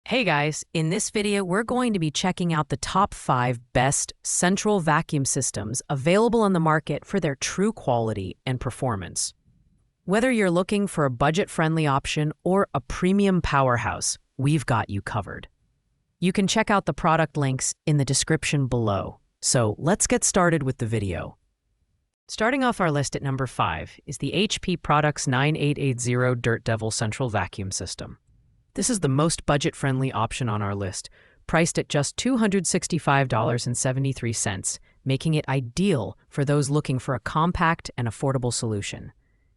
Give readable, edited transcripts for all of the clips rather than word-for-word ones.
Hey guys, in this video, we're going to be checking out the top 5 best central vacuum systems available on the market for their true quality and performance. Whether you're looking for a budget-friendly option or a premium powerhouse, we've got you covered. You can check out the product links in the description below. So let's get started with the video. Starting off our list at number 5 is the HP Products 9880 Dirt Devil Central Vacuum System. This is the most budget-friendly option on our list, priced at just $265.73, making it ideal for those looking for a compact and affordable solution.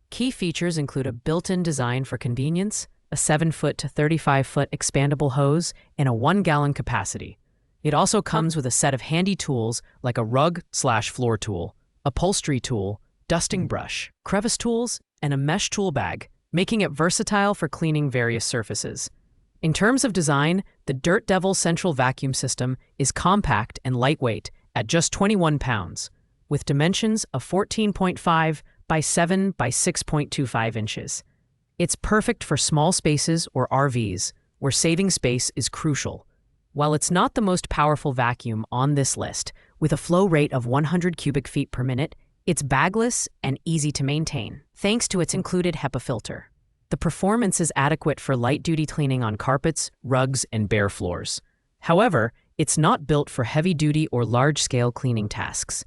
Key features include a built-in design for convenience, a 7-foot to 35-foot expandable hose, and a 1-gallon capacity. It also comes with a set of handy tools like a rug/floor tool, upholstery tool, dusting brush, crevice tools, and a mesh tool bag, making it versatile for cleaning various surfaces. In terms of design, the Dirt Devil Central Vacuum System is compact and lightweight at just 21 pounds, with dimensions of 14.5 by 7 by 6.25 inches. It's perfect for small spaces or RVs, where saving space is crucial. While it's not the most powerful vacuum on this list, with a flow rate of 100 cubic feet per minute, it's bagless and easy to maintain, thanks to its included HEPA filter. The performance is adequate for light-duty cleaning on carpets, rugs, and bare floors. However, it's not built for heavy-duty or large-scale cleaning tasks.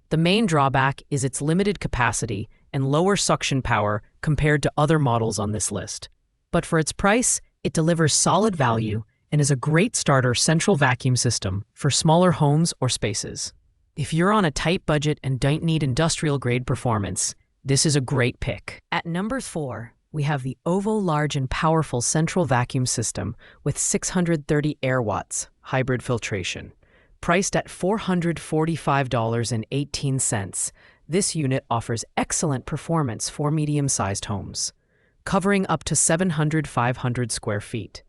The main drawback is its limited capacity and lower suction power compared to other models on this list. But for its price, it delivers solid value and is a great starter central vacuum system for smaller homes or spaces. If you're on a tight budget and don't need industrial-grade performance, this is a great pick. At number 4, we have the OVO Large and Powerful Central Vacuum System with 630 airwatts hybrid filtration. Priced at $445.18, this unit offers excellent performance for medium-sized homes, covering up to 500 square feet.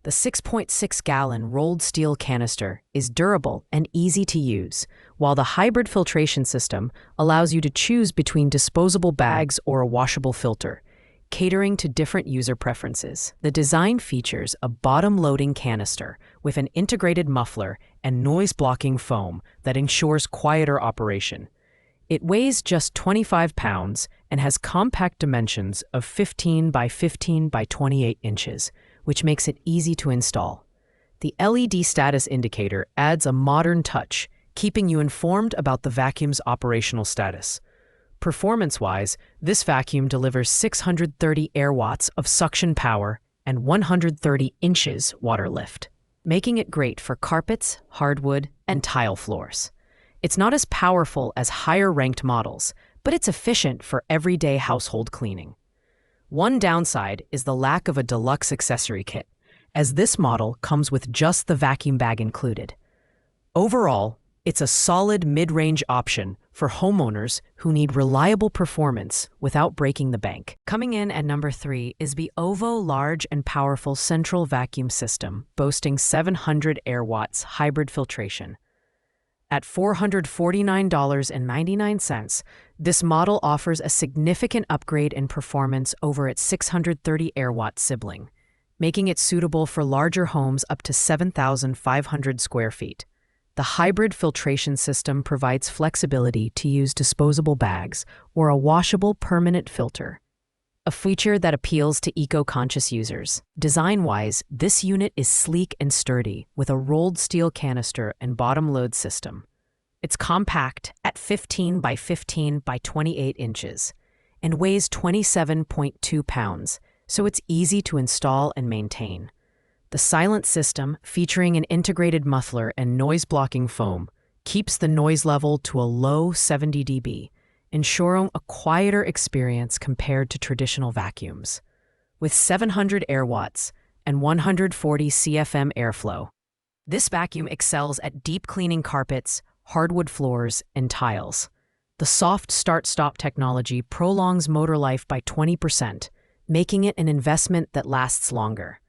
The 6.6-gallon rolled steel canister is durable and easy to use, while the hybrid filtration system allows you to choose between disposable bags or a washable filter, catering to different user preferences. The design features a bottom-loading canister with an integrated muffler and noise-blocking foam that ensures quieter operation. It weighs just 25 pounds and has compact dimensions of 15 by 15 by 28 inches, which makes it easy to install. The LED status indicator adds a modern touch, keeping you informed about the vacuum's operational status. Performance-wise, this vacuum delivers 630 airwatts of suction power and 130 inches water lift, making it great for carpets, hardwood, and tile floors. It's not as powerful as higher-ranked models, but it's efficient for everyday household cleaning. One downside is the lack of a deluxe accessory kit, as this model comes with just the vacuum bag included. Overall, it's a solid mid-range option for homeowners who need reliable performance without breaking the bank. Coming in at number 3 is the OVO Large and Powerful Central Vacuum System, boasting 700 airwatts hybrid filtration. At $449.99, this model offers a significant upgrade in performance over its 630 airwatt sibling, making it suitable for larger homes up to 7,500 square feet. The hybrid filtration system provides flexibility to use disposable bags or a washable permanent filter, a feature that appeals to eco-conscious users. Design-wise, this unit is sleek and sturdy with a rolled steel canister and bottom-load system. It's compact at 15 by 15 by 28 inches and weighs 27.2 pounds, so it's easy to install and maintain. The silent system, featuring an integrated muffler and noise-blocking foam, keeps the noise level to a low 70 dB, ensuring a quieter experience compared to traditional vacuums. With 700 airwatts and 140 CFM airflow, this vacuum excels at deep cleaning carpets, hardwood floors, and tiles. The soft start-stop technology prolongs motor life by 20%, making it an investment that lasts longer.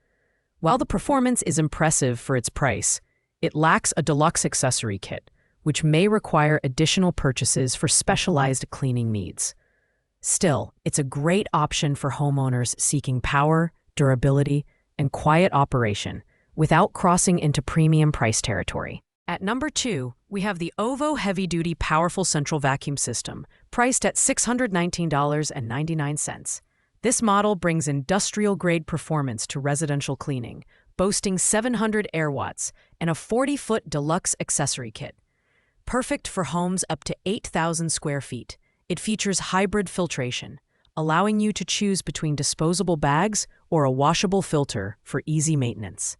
While the performance is impressive for its price, it lacks a deluxe accessory kit, which may require additional purchases for specialized cleaning needs. Still, it's a great option for homeowners seeking power, durability, and quiet operation without crossing into premium price territory. At number 2, we have the OVO Heavy-Duty Powerful Central Vacuum System, priced at $619.99. This model brings industrial-grade performance to residential cleaning, boasting 700 airwatts and a 40-foot deluxe accessory kit. Perfect for homes up to 8,000 square feet, it features hybrid filtration, allowing you to choose between disposable bags or a washable filter for easy maintenance.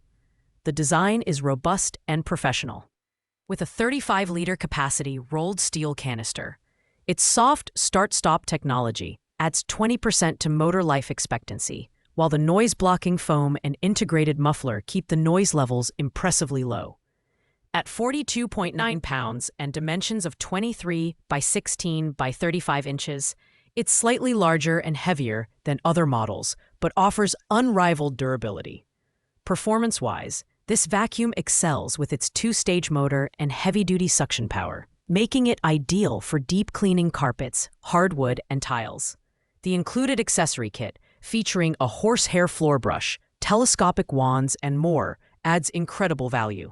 The design is robust and professional. With a 35-liter capacity rolled steel canister, its soft start-stop technology adds 20% to motor life expectancy, while the noise-blocking foam and integrated muffler keep the noise levels impressively low. At 42.9 pounds and dimensions of 23 by 16 by 35 inches, it's slightly larger and heavier than other models, but offers unrivaled durability. Performance-wise, this vacuum excels with its 2-stage motor and heavy-duty suction power, making it ideal for deep cleaning carpets, hardwood, and tiles. The included accessory kit, featuring a horsehair floor brush, telescopic wands, and more, adds incredible value.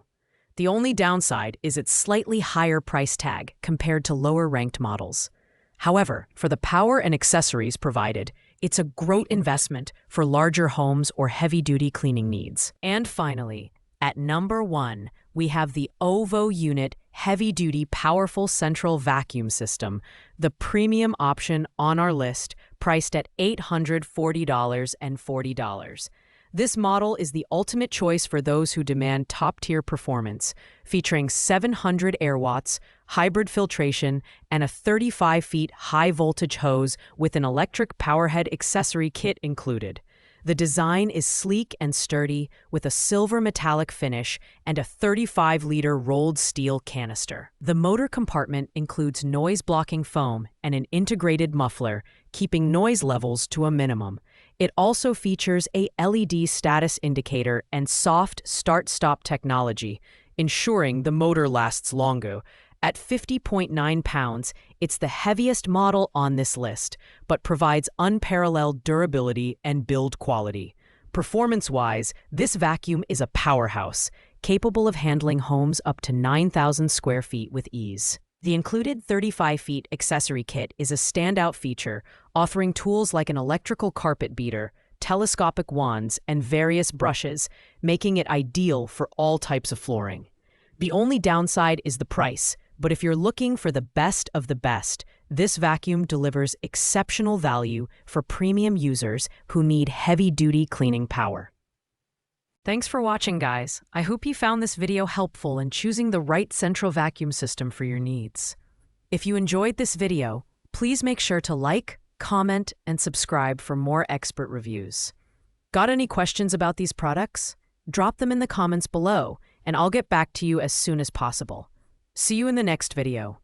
The only downside is its slightly higher price tag compared to lower-ranked models. However, for the power and accessories provided, it's a great investment for larger homes or heavy-duty cleaning needs. And finally, at number 1, we have the OVO Unit Heavy-Duty Powerful Central Vacuum System, the premium option on our list, priced at $840.40. This model is the ultimate choice for those who demand top-tier performance, featuring 700 airwatts, hybrid filtration, and a 35-feet high-voltage hose with an electric powerhead accessory kit included. The design is sleek and sturdy, with a silver metallic finish and a 35-liter rolled steel canister. The motor compartment includes noise-blocking foam and an integrated muffler, keeping noise levels to a minimum. It also features a LED status indicator and soft start-stop technology, ensuring the motor lasts longer. At 50.9 pounds, it's the heaviest model on this list, but provides unparalleled durability and build quality. Performance-wise, this vacuum is a powerhouse, capable of handling homes up to 9,000 square feet with ease. The included 35-feet accessory kit is a standout feature, offering tools like an electrical carpet beater, telescopic wands, and various brushes, making it ideal for all types of flooring. The only downside is the price, but if you're looking for the best of the best, this vacuum delivers exceptional value for premium users who need heavy-duty cleaning power. Thanks for watching, guys. I hope you found this video helpful in choosing the right central vacuum system for your needs. If you enjoyed this video, please make sure to like, comment, and subscribe for more expert reviews. Got any questions about these products? Drop them in the comments below, and I'll get back to you as soon as possible. See you in the next video.